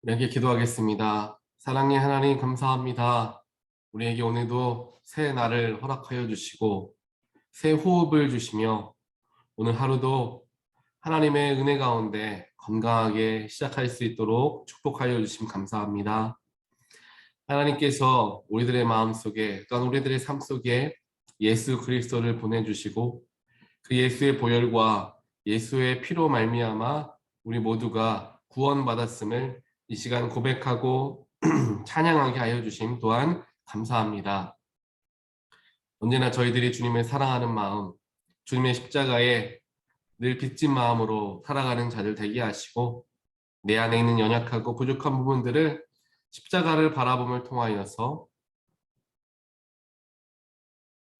우리에게 기도하겠습니다. 사랑의 하나님 감사합니다. 우리에게 오늘도 새 날을 허락하여 주시고 새 호흡을 주시며 오늘 하루도 하나님의 은혜 가운데 건강하게 시작할 수 있도록 축복하여 주심 감사합니다. 하나님께서 우리들의 마음속에 또한 우리들의 삶 속에 예수 그리스도를 보내주시고 그 예수의 보혈과 예수의 피로 말미암아 우리 모두가 구원받았음을 이 시간 고백하고 찬양하게 하여 주심 또한 감사합니다. 언제나 저희들이 주님을 사랑하는 마음, 주님의 십자가에 늘 빚진 마음으로 살아가는 자들 되게 하시고 내 안에 있는 연약하고 부족한 부분들을 십자가를 바라봄을 통하여서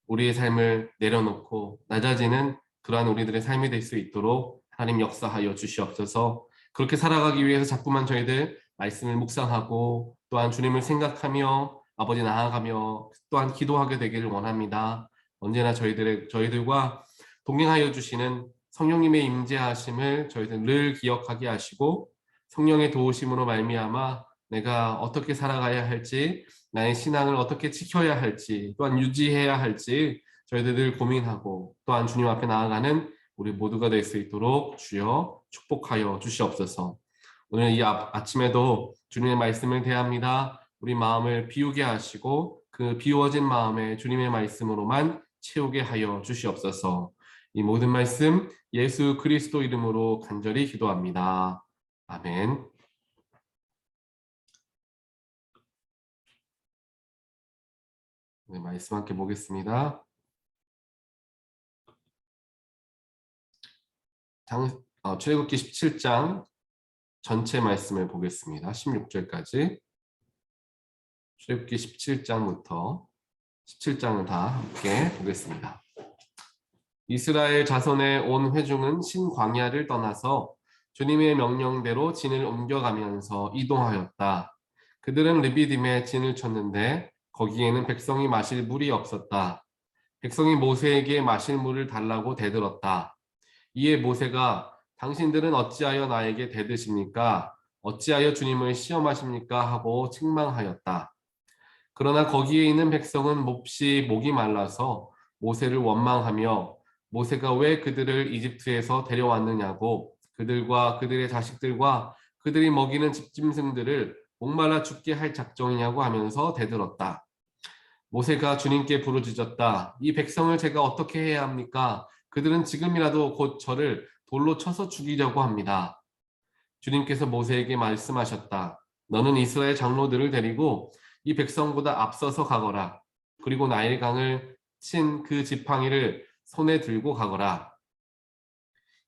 우리의 삶을 내려놓고 낮아지는 그러한 우리들의 삶이 될 수 있도록 하나님 역사하여 주시옵소서. 그렇게 살아가기 위해서 자꾸만 저희들 말씀을 묵상하고 또한 주님을 생각하며 아버지 나아가며 또한 기도하게 되기를 원합니다. 언제나 저희들과 동행하여 주시는 성령님의 임재하심을 저희들 늘 기억하게 하시고 성령의 도우심으로 말미암아 내가 어떻게 살아가야 할지 나의 신앙을 어떻게 지켜야 할지 또한 유지해야 할지 저희들 늘 고민하고 또한 주님 앞에 나아가는 우리 모두가 될 수 있도록 주여 축복하여 주시옵소서. 오늘 이 아침에도 주님의 말씀을 대합니다. 우리 마음을 비우게 하시고 그 비워진 마음에 주님의 말씀으로만 채우게 하여 주시옵소서. 이 모든 말씀 예수 그리스도 이름으로 간절히 기도합니다. 아멘. 네, 말씀 함께 보겠습니다. 출애굽기 17장 전체 말씀을 보겠습니다. 16절까지. 출애굽기 17장부터 17장을 다 함께 보겠습니다. 이스라엘 자손의 온 회중은 신광야를 떠나서 주님의 명령대로 진을 옮겨가면서 이동하였다. 그들은 르비딤에 진을 쳤는데 거기에는 백성이 마실 물이 없었다. 백성이 모세에게 마실 물을 달라고 대들었다. 이에 모세가 당신들은 어찌하여 나에게 대드십니까? 어찌하여 주님을 시험하십니까? 하고 책망하였다. 그러나 거기에 있는 백성은 몹시 목이 말라서 모세를 원망하며 모세가 왜 그들을 이집트에서 데려왔느냐고 그들과 그들의 자식들과 그들이 먹이는 집짐승들을 목말라 죽게 할 작정이냐고 하면서 대들었다. 모세가 주님께 부르짖었다. 이 백성을 제가 어떻게 해야 합니까? 그들은 지금이라도 곧 저를 돌로 쳐서 죽이려고 합니다. 주님께서 모세에게 말씀하셨다. 너는 이스라엘 장로들을 데리고 이 백성보다 앞서서 가거라. 그리고 나일강을 친 그 지팡이를 손에 들고 가거라.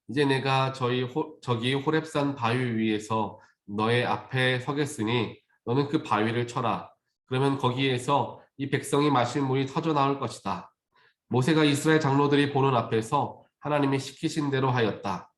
이제 내가 저기 호렙산 바위 위에서 너의 앞에 서겠으니 너는 그 바위를 쳐라. 그러면 거기에서 이 백성이 마실 물이 터져 나올 것이다. 모세가 이스라엘 장로들이 보는 앞에서 하나님이 시키신 대로 하였다.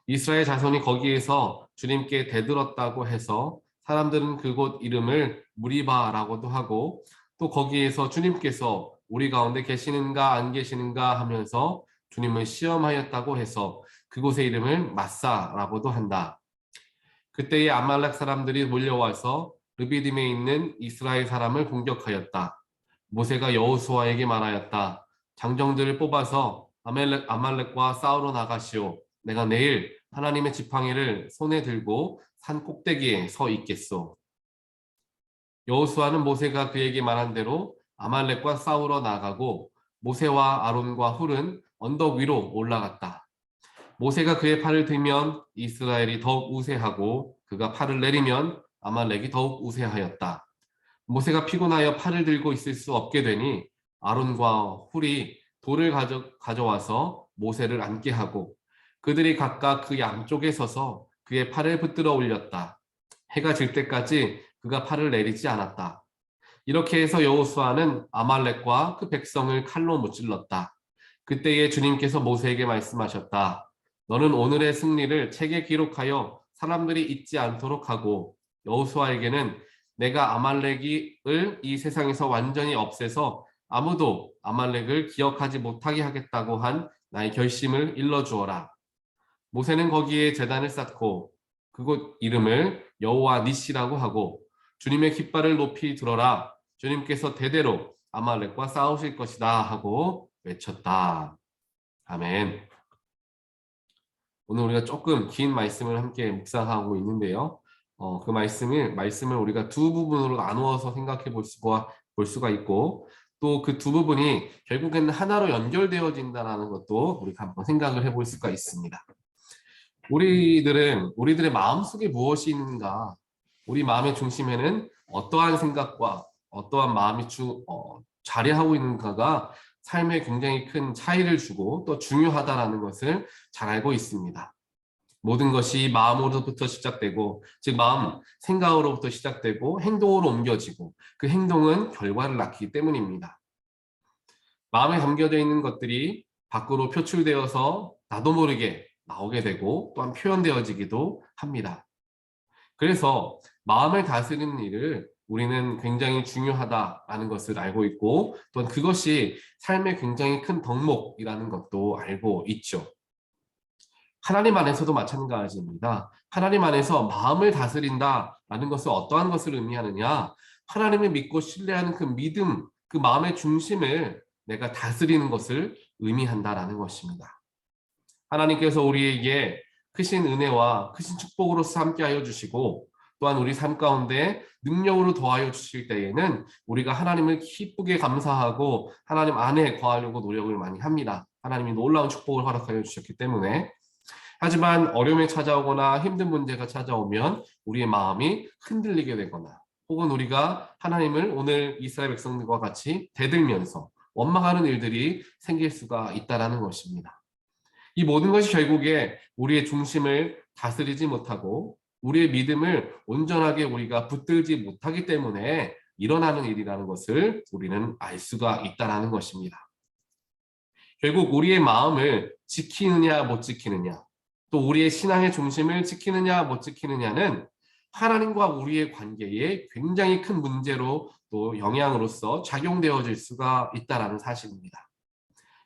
이스라엘 자손이 거기에서 주님께 대들었다고 해서 사람들은 그곳 이름을 무리바라고도 하고 또 거기에서 주님께서 우리 가운데 계시는가 안 계시는가 하면서 주님을 시험하였다고 해서 그곳의 이름을 마사라고도 한다. 그때의 아말렉 사람들이 몰려와서 르비딤에 있는 이스라엘 사람을 공격하였다. 모세가 여호수아에게 말하였다. 장정들을 뽑아서 아말렉과 싸우러 나가시오. 내가 내일 하나님의 지팡이를 손에 들고 산 꼭대기에 서 있겠소. 여호수아는 모세가 그에게 말한 대로 아말렉과 싸우러 나가고 모세와 아론과 훌은 언덕 위로 올라갔다. 모세가 그의 팔을 들면 이스라엘이 더욱 우세하고 그가 팔을 내리면 아말렉이 더욱 우세하였다. 모세가 피곤하여 팔을 들고 있을 수 없게 되니 아론과 훌이 돌을 가져와서 모세를 앉게 하고 그들이 각각 그 양쪽에 서서 그의 팔을 붙들어 올렸다. 해가 질 때까지 그가 팔을 내리지 않았다. 이렇게 해서 여호수아는 아말렉과 그 백성을 칼로 무찔렀다. 그때에 주님께서 모세에게 말씀하셨다. 너는 오늘의 승리를 책에 기록하여 사람들이 잊지 않도록 하고 여호수아에게는 내가 아말렉을 이 세상에서 완전히 없애서 아무도 아말렉을 기억하지 못하게 하겠다고 한 나의 결심을 일러주어라. 모세는 거기에 제단을 쌓고 그곳 이름을 여호와 니시라고 하고 주님의 깃발을 높이 들어라. 주님께서 대대로 아말렉과 싸우실 것이다 하고 외쳤다. 아멘. 오늘 우리가 조금 긴 말씀을 함께 묵상하고 있는데요. 그 말씀을 우리가 두 부분으로 나누어서 생각해 볼 수가 있고, 또 그 두 부분이 결국에는 하나로 연결되어진다는 것도 우리가 한번 생각을 해볼 수가 있습니다. 우리들의 마음속에 무엇이 있는가? 우리 마음의 중심에는 어떠한 생각과 어떠한 마음이 자리하고 있는가가 삶에 굉장히 큰 차이를 주고 또 중요하다는 것을 잘 알고 있습니다. 모든 것이 마음으로부터 시작되고, 즉 마음, 생각으로부터 시작되고 행동으로 옮겨지고 그 행동은 결과를 낳기 때문입니다. 마음에 담겨져 있는 것들이 밖으로 표출되어서 나도 모르게 나오게 되고 또한 표현되어지기도 합니다. 그래서 마음을 다스리는 일을 우리는 굉장히 중요하다라는 것을 알고 있고, 또한 그것이 삶의 굉장히 큰 덕목이라는 것도 알고 있죠. 하나님 안에서도 마찬가지입니다. 하나님 안에서 마음을 다스린다라는 것은 어떠한 것을 의미하느냐? 하나님을 믿고 신뢰하는 그 믿음, 그 마음의 중심을 내가 다스리는 것을 의미한다라는 것입니다. 하나님께서 우리에게 크신 은혜와 크신 축복으로서 함께하여 주시고, 또한 우리 삶 가운데 능력으로 더하여 주실 때에는 우리가 하나님을 기쁘게 감사하고 하나님 안에 거하려고 노력을 많이 합니다. 하나님이 놀라운 축복을 허락하여 주셨기 때문에. 하지만 어려움이 찾아오거나 힘든 문제가 찾아오면 우리의 마음이 흔들리게 되거나, 혹은 우리가 하나님을 오늘 이스라엘 백성들과 같이 대들면서 원망하는 일들이 생길 수가 있다는 것입니다. 이 모든 것이 결국에 우리의 중심을 다스리지 못하고 우리의 믿음을 온전하게 우리가 붙들지 못하기 때문에 일어나는 일이라는 것을 우리는 알 수가 있다는 것입니다. 결국 우리의 마음을 지키느냐 못 지키느냐, 또 우리의 신앙의 중심을 지키느냐 못 지키느냐는 하나님과 우리의 관계에 굉장히 큰 문제로 또 영향으로서 작용되어질 수가 있다는 사실입니다.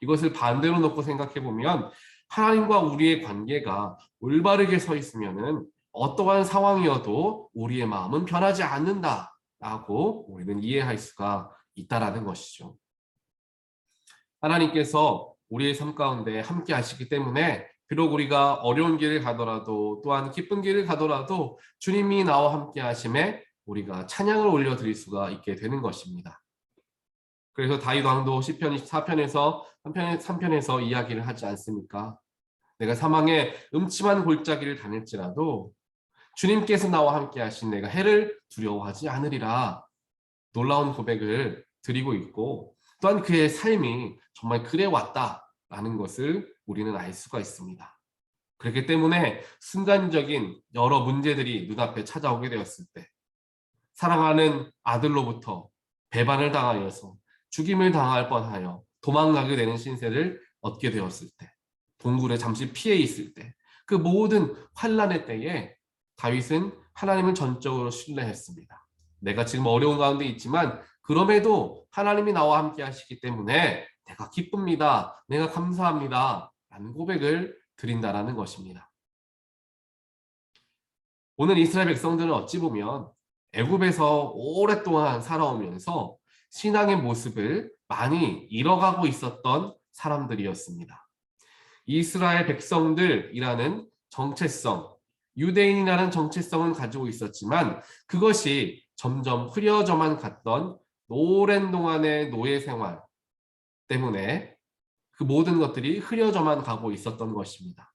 이것을 반대로 놓고 생각해 보면 하나님과 우리의 관계가 올바르게 서 있으면은 어떠한 상황이어도 우리의 마음은 변하지 않는다라고 우리는 이해할 수가 있다라는 것이죠. 하나님께서 우리의 삶 가운데 함께 하시기 때문에 비록 우리가 어려운 길을 가더라도 또한 기쁜 길을 가더라도 주님이 나와 함께 하심에 우리가 찬양을 올려드릴 수가 있게 되는 것입니다. 그래서 다윗 왕도 시편 24편에서 3편에서 이야기를 하지 않습니까? 내가 사망의 음침한 골짜기를 다닐지라도 주님께서 나와 함께 하신 내가 해를 두려워하지 않으리라, 놀라운 고백을 드리고 있고, 또한 그의 삶이 정말 그래 왔다라는 것을 우리는 알 수가 있습니다. 그렇기 때문에 순간적인 여러 문제들이 눈앞에 찾아오게 되었을 때, 사랑하는 아들로부터 배반을 당하여서 죽임을 당할 뻔하여 도망가게 되는 신세를 얻게 되었을 때, 동굴에 잠시 피해 있을 때, 그 모든 환난의 때에 다윗은 하나님을 전적으로 신뢰했습니다. 내가 지금 어려운 가운데 있지만 그럼에도 하나님이 나와 함께 하시기 때문에 내가 기쁩니다. 내가 감사합니다. 라는 고백을 드린다라는 것입니다. 오늘 이스라엘 백성들은 어찌 보면 애굽에서 오랫동안 살아오면서 신앙의 모습을 많이 잃어가고 있었던 사람들이었습니다. 이스라엘 백성들이라는 정체성, 유대인이라는 정체성은 가지고 있었지만 그것이 점점 흐려져만 갔던 오랜 동안의 노예 생활 때문에 그 모든 것들이 흐려져만 가고 있었던 것입니다.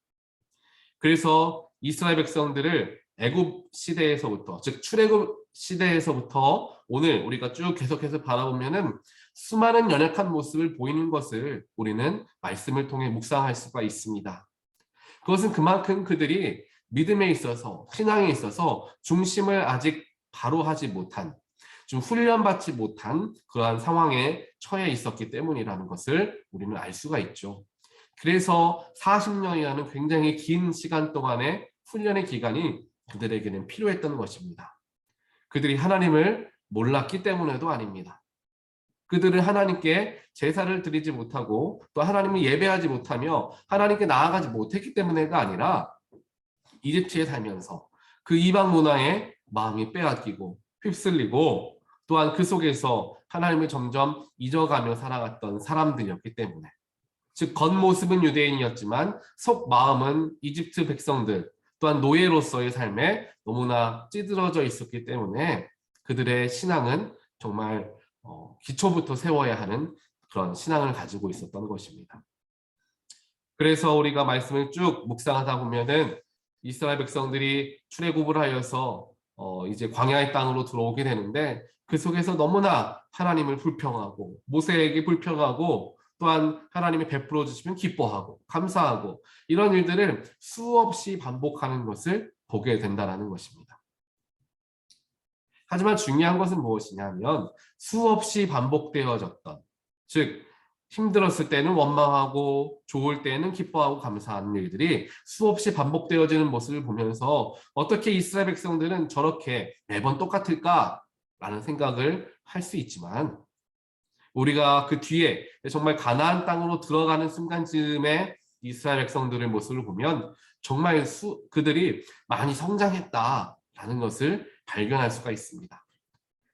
그래서 이스라엘 백성들을 애굽 시대에서부터, 즉 출애굽 시대에서부터 오늘 우리가 쭉 계속해서 바라보면은 수많은 연약한 모습을 보이는 것을 우리는 말씀을 통해 묵상할 수가 있습니다. 그것은 그만큼 그들이 믿음에 있어서, 신앙에 있어서 중심을 아직 바로 하지 못한, 좀 훈련받지 못한 그러한 상황에 처해 있었기 때문이라는 것을 우리는 알 수가 있죠. 그래서 40년이라는 굉장히 긴 시간 동안의 훈련의 기간이 그들에게는 필요했던 것입니다. 그들이 하나님을 몰랐기 때문에도 아닙니다. 그들은 하나님께 제사를 드리지 못하고 또 하나님을 예배하지 못하며 하나님께 나아가지 못했기 때문에가 아니라 이집트에 살면서 그 이방 문화에 마음이 빼앗기고 휩쓸리고 또한 그 속에서 하나님을 점점 잊어가며 살아갔던 사람들이었기 때문에 즉 겉모습은 유대인이었지만 속 마음은 이집트 백성들 또한 노예로서의 삶에 너무나 찌들어져 있었기 때문에 그들의 신앙은 정말 기초부터 세워야 하는 그런 신앙을 가지고 있었던 것입니다. 그래서 우리가 말씀을 쭉 묵상하다 보면은 이스라엘 백성들이 출애굽을 하여서 이제 광야의 땅으로 들어오게 되는데 그 속에서 너무나 하나님을 불평하고 모세에게 불평하고 또한 하나님이 베풀어 주시면 기뻐하고 감사하고 이런 일들을 수없이 반복하는 것을 보게 된다는 것입니다. 하지만 중요한 것은 무엇이냐면 수없이 반복되어졌던 즉 힘들었을 때는 원망하고 좋을 때는 기뻐하고 감사하는 일들이 수없이 반복되어지는 모습을 보면서 어떻게 이스라엘 백성들은 저렇게 매번 똑같을까라는 생각을 할 수 있지만 우리가 그 뒤에 정말 가나안 땅으로 들어가는 순간쯤에 이스라엘 백성들의 모습을 보면 정말 그들이 많이 성장했다라는 것을 발견할 수가 있습니다.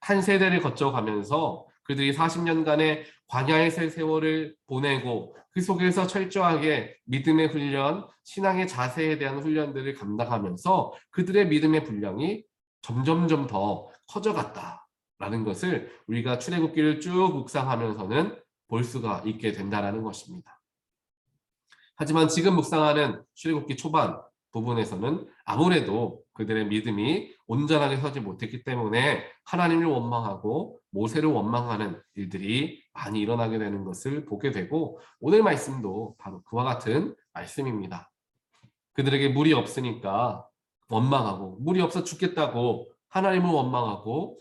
한 세대를 거쳐가면서 그들이 40년간의 광야의 세월을 보내고 그 속에서 철저하게 믿음의 훈련, 신앙의 자세에 대한 훈련들을 감당하면서 그들의 믿음의 분량이 점점점 더 커져갔다라는 것을 우리가 출애굽기를 쭉 묵상하면서는 볼 수가 있게 된다는 것입니다. 하지만 지금 묵상하는 출애굽기 초반 부분에서는 아무래도 그들의 믿음이 온전하게 서지 못했기 때문에 하나님을 원망하고 모세를 원망하는 일들이 많이 일어나게 되는 것을 보게 되고 오늘 말씀도 바로 그와 같은 말씀입니다. 그들에게 물이 없으니까 원망하고 물이 없어 죽겠다고 하나님을 원망하고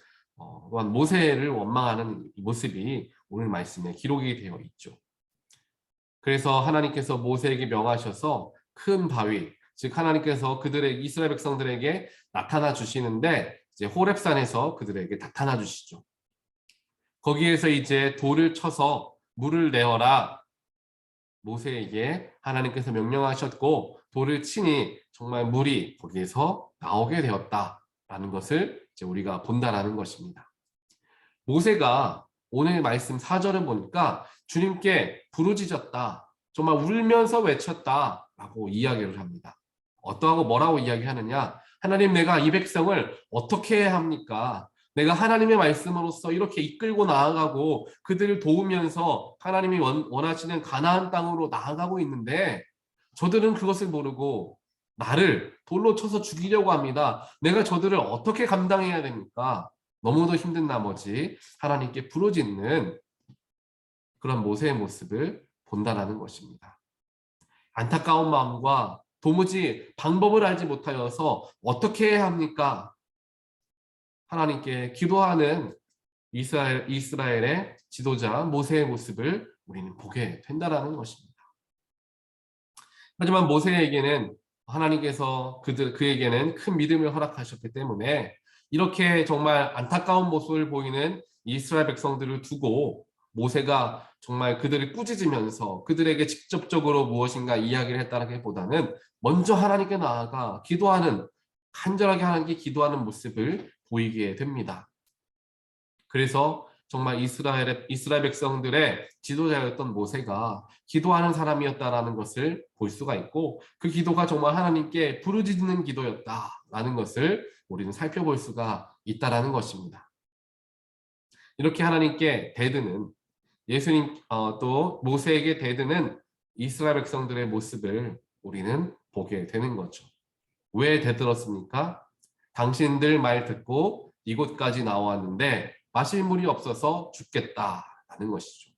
또한 모세를 원망하는 모습이 오늘 말씀에 기록이 되어 있죠. 그래서 하나님께서 모세에게 명하셔서 큰 바위, 즉 하나님께서 그들의 이스라엘 백성들에게 나타나 주시는데 이제 호렙산에서 그들에게 나타나 주시죠. 거기에서 이제 돌을 쳐서 물을 내어라 모세에게 하나님께서 명령하셨고 돌을 치니 정말 물이 거기에서 나오게 되었다라는 것을 이제 우리가 본다라는 것입니다. 모세가 오늘 말씀 4절을 보니까 주님께 부르짖었다. 정말 울면서 외쳤다라고 이야기를 합니다. 어떠하고 뭐라고 이야기하느냐? 하나님 내가 이 백성을 어떻게 해야 합니까? 내가 하나님의 말씀으로써 이렇게 이끌고 나아가고 그들을 도우면서 하나님이 원하시는 가나안 땅으로 나아가고 있는데 저들은 그것을 모르고 나를 돌로 쳐서 죽이려고 합니다. 내가 저들을 어떻게 감당해야 됩니까? 너무도 힘든 나머지 하나님께 부르짖는 그런 모세의 모습을 본다라는 것입니다. 안타까운 마음과 도무지 방법을 알지 못하여서 어떻게 해야 합니까? 하나님께 기도하는 이스라엘의 지도자 모세의 모습을 우리는 보게 된다라는 것입니다. 하지만 모세에게는 하나님께서 그에게는 큰 믿음을 허락하셨기 때문에 이렇게 정말 안타까운 모습을 보이는 이스라엘 백성들을 두고 모세가 정말 그들을 꾸짖으면서 그들에게 직접적으로 무엇인가 이야기를 했다기보다는 먼저 하나님께 나아가 기도하는 간절하게 하나님께 기도하는 모습을 보이게 됩니다. 그래서 정말 이스라엘 백성들의 지도자였던 모세가 기도하는 사람이었다라는 것을 볼 수가 있고 그 기도가 정말 하나님께 부르짖는 기도였다라는 것을 우리는 살펴볼 수가 있다라는 것입니다. 이렇게 하나님께 대드는 예수님 또 모세에게 대드는 이스라엘 백성들의 모습을 우리는 보게 되는 거죠. 왜 대들었습니까? 당신들 말 듣고 이곳까지 나왔는데 마실 물이 없어서 죽겠다라는 것이죠.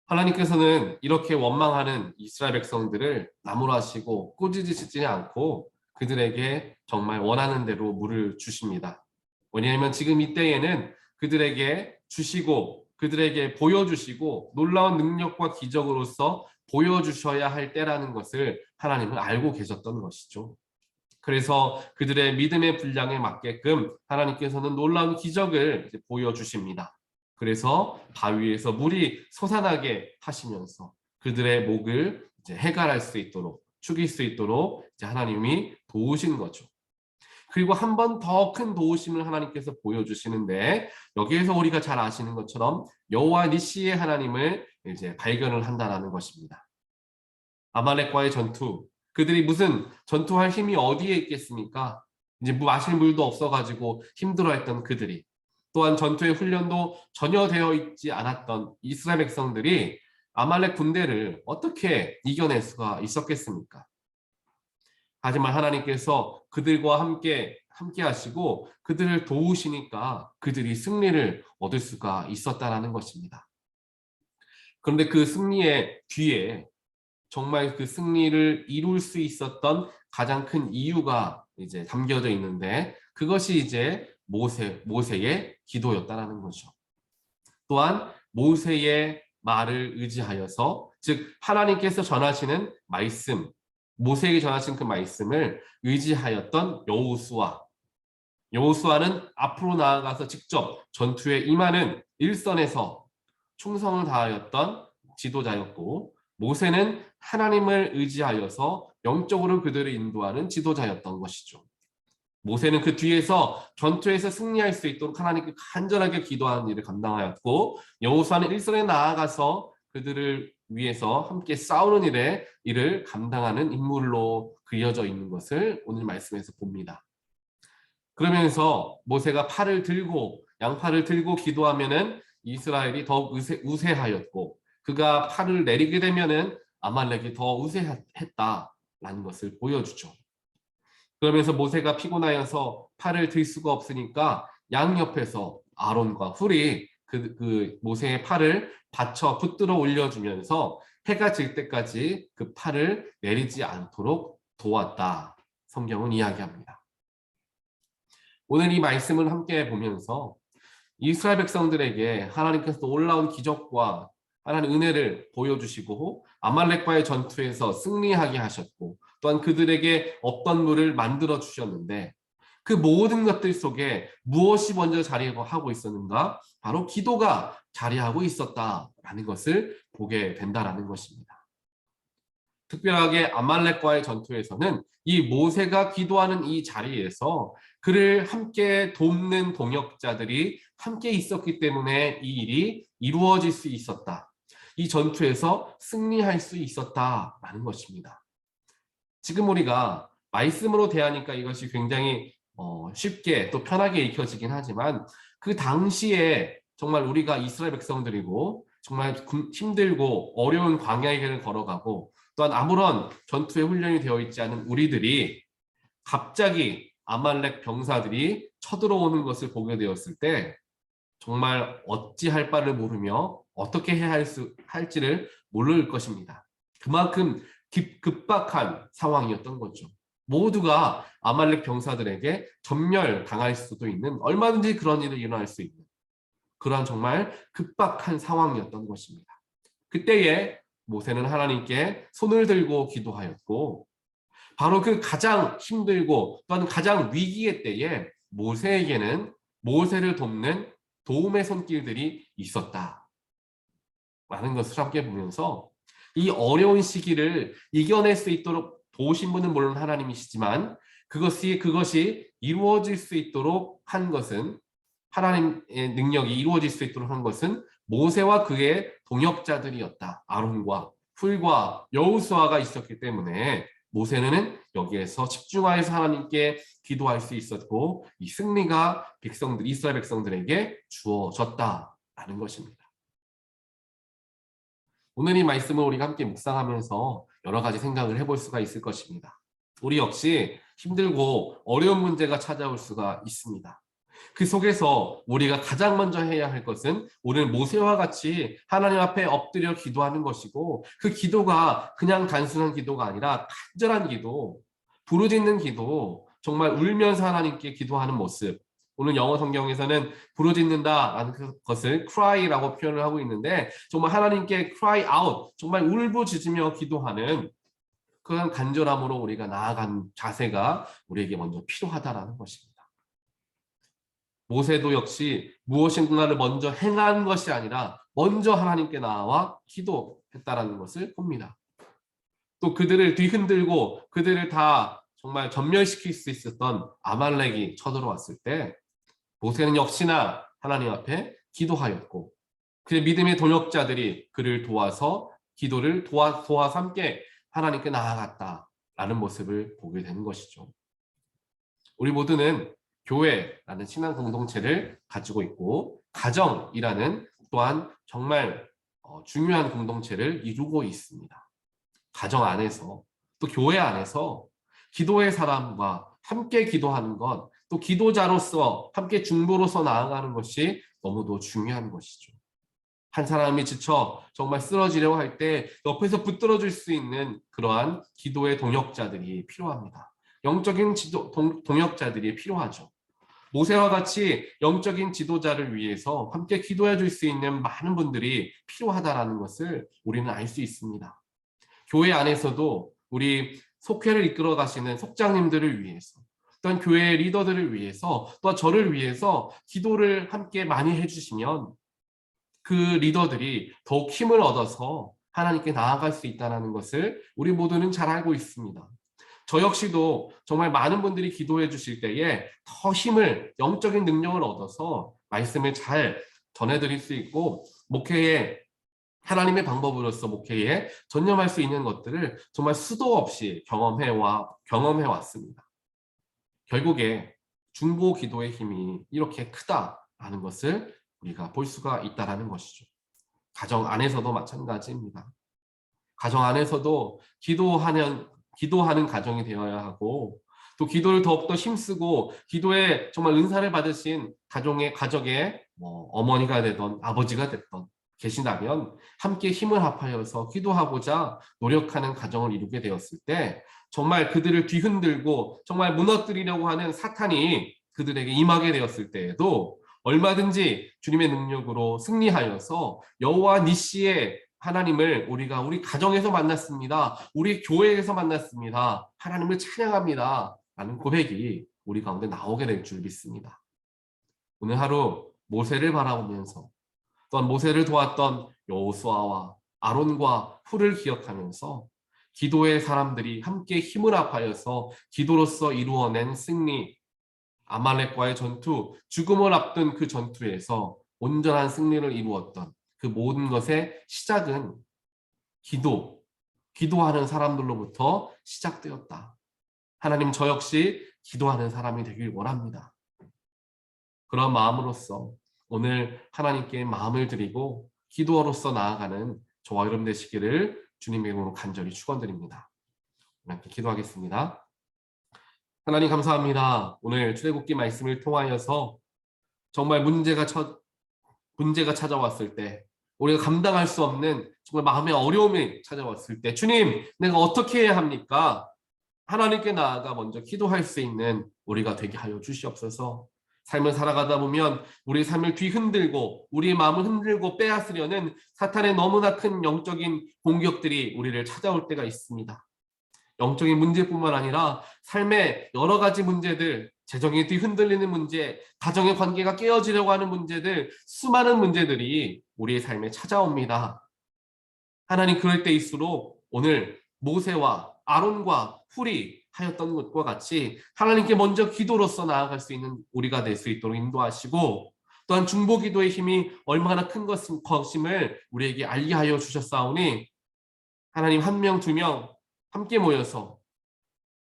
하나님께서는 이렇게 원망하는 이스라엘 백성들을 나무라시고 꾸짖으시지 않고 그들에게 정말 원하는 대로 물을 주십니다. 왜냐하면 지금 이때에는 그들에게 주시고 그들에게 보여주시고 놀라운 능력과 기적으로서 보여주셔야 할 때라는 것을 하나님은 알고 계셨던 것이죠. 그래서 그들의 믿음의 분량에 맞게끔 하나님께서는 놀라운 기적을 보여주십니다. 그래서 바위에서 물이 솟아나게 하시면서 그들의 목을 해갈할 수 있도록 죽일 수 있도록 이제 하나님이 도우신 거죠. 그리고 한 번 더 큰 도우심을 하나님께서 보여주시는데 여기에서 우리가 잘 아시는 것처럼 여호와 니시의 하나님을 이제 발견을 한다라는 것입니다. 아말렉과의 전투, 그들이 무슨 전투할 힘이 어디에 있겠습니까? 이제 마실 물도 없어가지고 힘들어했던 그들이, 또한 전투의 훈련도 전혀 되어 있지 않았던 이스라엘 백성들이 아말렉 군대를 어떻게 이겨낼 수가 있었겠습니까? 하지만 하나님께서 그들과 함께 하시고 그들을 도우시니까 그들이 승리를 얻을 수가 있었다라는 것입니다. 그런데 그 승리의 뒤에 정말 그 승리를 이룰 수 있었던 가장 큰 이유가 이제 담겨져 있는데, 그것이 이제 모세의 기도였다라는 거죠. 또한 모세의 말을 의지하여서, 즉 하나님께서 전하시는 말씀, 모세에게 전하신 그 말씀을 의지하였던 여호수아는 앞으로 나아가서 직접 전투에 임하는 일선에서 충성을 다하였던 지도자였고, 모세는 하나님을 의지하여서 영적으로 그들을 인도하는 지도자였던 것이죠. 모세는 그 뒤에서 전투에서 승리할 수 있도록 하나님께 간절하게 기도하는 일을 감당하였고, 여호수아는 일선에 나아가서 그들을 위해서 함께 싸우는 일을 감당하는 인물로 그려져 있는 것을 오늘 말씀에서 봅니다. 그러면서 모세가 양팔을 들고 기도하면은 이스라엘이 더욱 우세하였고, 그가 팔을 내리게 되면은 아말렉이 더 우세했다라는 것을 보여주죠. 그러면서 모세가 피곤하여서 팔을 들 수가 없으니까 양 옆에서 아론과 훌이 그 모세의 팔을 받쳐 붙들어 올려주면서 해가 질 때까지 그 팔을 내리지 않도록 도왔다, 성경은 이야기합니다. 오늘 이 말씀을 함께 보면서 이스라엘 백성들에게 하나님께서 놀라운 기적과 하나님의 은혜를 보여주시고 아말렉과의 전투에서 승리하게 하셨고, 또한 그들에게 없던 물을 만들어 주셨는데, 그 모든 것들 속에 무엇이 먼저 자리하고 있었는가? 바로 기도가 자리하고 있었다라는 것을 보게 된다라는 것입니다. 특별하게 아말렉과의 전투에서는 이 모세가 기도하는 이 자리에서 그를 함께 돕는 동역자들이 함께 있었기 때문에 이 일이 이루어질 수 있었다. 이 전투에서 승리할 수 있었다라는 것입니다. 지금 우리가 말씀으로 대하니까 이것이 굉장히 쉽게 또 편하게 읽혀지긴 하지만, 그 당시에 정말 우리가 이스라엘 백성들이고 정말 힘들고 어려운 광야의 길을 걸어가고, 또한 아무런 전투에 훈련이 되어 있지 않은 우리들이 갑자기 아말렉 병사들이 쳐들어오는 것을 보게 되었을 때 정말 어찌할 바를 모르며 어떻게 해야 할지를 모를 것입니다. 그만큼 급박한 상황이었던 거죠. 모두가 아말렉 병사들에게 전멸당할 수도 있는, 얼마든지 그런 일이 일어날 수 있는 그러한 정말 급박한 상황이었던 것입니다. 그때에 모세는 하나님께 손을 들고 기도하였고, 바로 그 가장 힘들고 또한 가장 위기의 때에 모세에게는 모세를 돕는 도움의 손길들이 있었다 라는 것을 함께 보면서, 이 어려운 시기를 이겨낼 수 있도록 도우신 분은 물론 하나님이시지만 그것이 이루어질 수 있도록 한 것은, 하나님의 능력이 이루어질 수 있도록 한 것은 모세와 그의 동역자들이었다. 아론과 훌과 여호수아가 있었기 때문에 모세는 여기에서 집중하여서 하나님께 기도할 수 있었고, 이 승리가 이스라엘 백성들에게 주어졌다라는 것입니다. 오늘 이 말씀을 우리가 함께 묵상하면서 여러 가지 생각을 해볼 수가 있을 것입니다. 우리 역시 힘들고 어려운 문제가 찾아올 수가 있습니다. 그 속에서 우리가 가장 먼저 해야 할 것은 오늘 모세와 같이 하나님 앞에 엎드려 기도하는 것이고, 그 기도가 그냥 단순한 기도가 아니라 간절한 기도, 부르짖는 기도, 정말 울면서 하나님께 기도하는 모습. 오늘 영어 성경에서는 부르짖는다라는 것을 cry라고 표현을 하고 있는데, 정말 하나님께 cry out, 정말 울부짖으며 기도하는 그런 간절함으로 우리가 나아간 자세가 우리에게 먼저 필요하다라는 것입니다. 모세도 역시 무엇인가를 먼저 행한 것이 아니라 먼저 하나님께 나와 기도했다라는 것을 봅니다. 또 그들을 뒤흔들고 그들을 다 정말 전멸시킬 수 있었던 아말렉이 쳐들어왔을 때 모세는 역시나 하나님 앞에 기도하였고 그의 믿음의 동역자들이 그를 도와서 기도를 도와서 함께 하나님께 나아갔다라는 모습을 보게 되는 것이죠. 우리 모두는 교회라는 신앙 공동체를 가지고 있고 가정이라는 또한 정말 중요한 공동체를 이루고 있습니다. 가정 안에서 또 교회 안에서 기도의 사람과 함께 기도하는 것, 또 기도자로서 함께 중보로서 나아가는 것이 너무도 중요한 것이죠. 한 사람이 지쳐 정말 쓰러지려고 할 때 옆에서 붙들어줄 수 있는 그러한 기도의 동역자들이 필요합니다. 영적인 동역자들이 필요하죠. 모세와 같이 영적인 지도자를 위해서 함께 기도해 줄 수 있는 많은 분들이 필요하다는 것을 우리는 알 수 있습니다. 교회 안에서도 우리 속회를 이끌어 가시는 속장님들을 위해서 또한 교회의 리더들을 위해서 또한 저를 위해서 기도를 함께 많이 해주시면 그 리더들이 더욱 힘을 얻어서 하나님께 나아갈 수 있다는 것을 우리 모두는 잘 알고 있습니다. 저 역시도 정말 많은 분들이 기도해 주실 때에 더 힘을, 영적인 능력을 얻어서 말씀을 잘 전해드릴 수 있고 목회에 하나님의 방법으로서 목회에 전념할 수 있는 것들을 정말 수도 없이 경험해 왔습니다. 결국에 중보 기도의 힘이 이렇게 크다라는 것을 우리가 볼 수가 있다는 것이죠. 가정 안에서도 마찬가지입니다. 가정 안에서도 기도하는 가정이 되어야 하고 또 기도를 더욱더 힘쓰고 기도에 정말 은사를 받으신 가족의 어머니가 되던 아버지가 됐던 계신다면 함께 힘을 합하여서 기도하고자 노력하는 가정을 이루게 되었을 때 정말 그들을 뒤흔들고 정말 무너뜨리려고 하는 사탄이 그들에게 임하게 되었을 때에도 얼마든지 주님의 능력으로 승리하여서 여호와 니시의 하나님을 우리가 우리 가정에서 만났습니다. 우리 교회에서 만났습니다. 하나님을 찬양합니다. 라는 고백이 우리 가운데 나오게 될 줄 믿습니다. 오늘 하루 모세를 바라보면서 또한 모세를 도왔던 여호수아와 아론과 훌을 기억하면서 기도의 사람들이 함께 힘을 합하여서 기도로서 이루어낸 승리, 아말렉과의 전투, 죽음을 앞둔 그 전투에서 온전한 승리를 이루었던 그 모든 것의 시작은 기도하는 사람들로부터 시작되었다. 하나님, 저 역시 기도하는 사람이 되길 원합니다. 그런 마음으로써 오늘 하나님께 마음을 드리고 기도로서 나아가는 저와 여러분 되시기를 주님의 이름으로 간절히 축원드립니다. 함께 기도하겠습니다. 하나님 감사합니다. 오늘 출애굽기 말씀을 통하여서 정말 문제가 찾아왔을 때 우리가 감당할 수 없는 정말 마음의 어려움이 찾아왔을 때 주님, 내가 어떻게 해야 합니까? 하나님께 나아가 먼저 기도할 수 있는 우리가 되게 하여 주시옵소서. 삶을 살아가다 보면 우리 삶을 뒤흔들고 우리의 마음을 흔들고 빼앗으려는 사탄의 너무나 큰 영적인 공격들이 우리를 찾아올 때가 있습니다. 영적인 문제뿐만 아니라 삶의 여러 가지 문제들, 재정이 뒤흔들리는 문제, 가정의 관계가 깨어지려고 하는 문제들, 수많은 문제들이 우리의 삶에 찾아옵니다. 하나님, 그럴 때일수록 오늘 모세와 아론과 훌이 하였던 것과 같이 하나님께 먼저 기도로서 나아갈 수 있는 우리가 될 수 있도록 인도하시고 또한 중보기도의 힘이 얼마나 큰 것임을 우리에게 알게 하여 주셨사오니 하나님, 한 명, 두 명 함께 모여서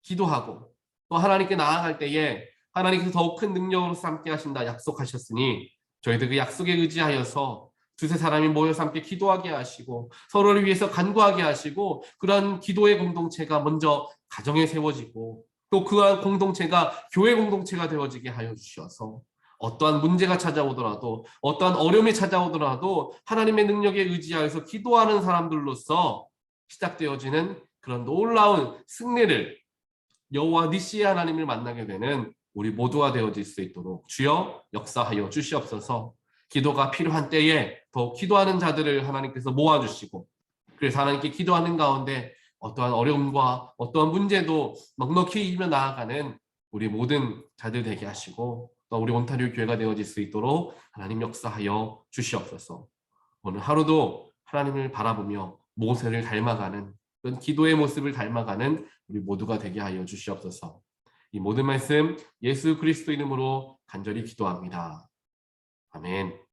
기도하고 또 하나님께 나아갈 때에 하나님께서 더욱 큰 능력으로서 함께 하신다 약속하셨으니 저희들 그 약속에 의지하여서 두세 사람이 모여서 함께 기도하게 하시고 서로를 위해서 간구하게 하시고 그런 기도의 공동체가 먼저 가정에 세워지고 또 그 공동체가 교회 공동체가 되어지게 하여 주셔서 어떠한 문제가 찾아오더라도 어떠한 어려움이 찾아오더라도 하나님의 능력에 의지하여서 기도하는 사람들로서 시작되어지는 그런 놀라운 승리를 여호와 니시의 하나님을 만나게 되는 우리 모두가 되어질 수 있도록 주여 역사하여 주시옵소서. 기도가 필요한 때에 더 기도하는 자들을 하나님께서 모아주시고 그래서 하나님께 기도하는 가운데 어떠한 어려움과 어떠한 문제도 넉넉히 이기며 나아가는 우리 모든 자들 되게 하시고 또 우리 온타리오 교회가 되어질 수 있도록 하나님 역사하여 주시옵소서. 오늘 하루도 하나님을 바라보며 모세를 닮아가는 그런 기도의 모습을 닮아가는 우리 모두가 되게 하여 주시옵소서. 이 모든 말씀 예수 그리스도 이름으로 간절히 기도합니다. 아멘.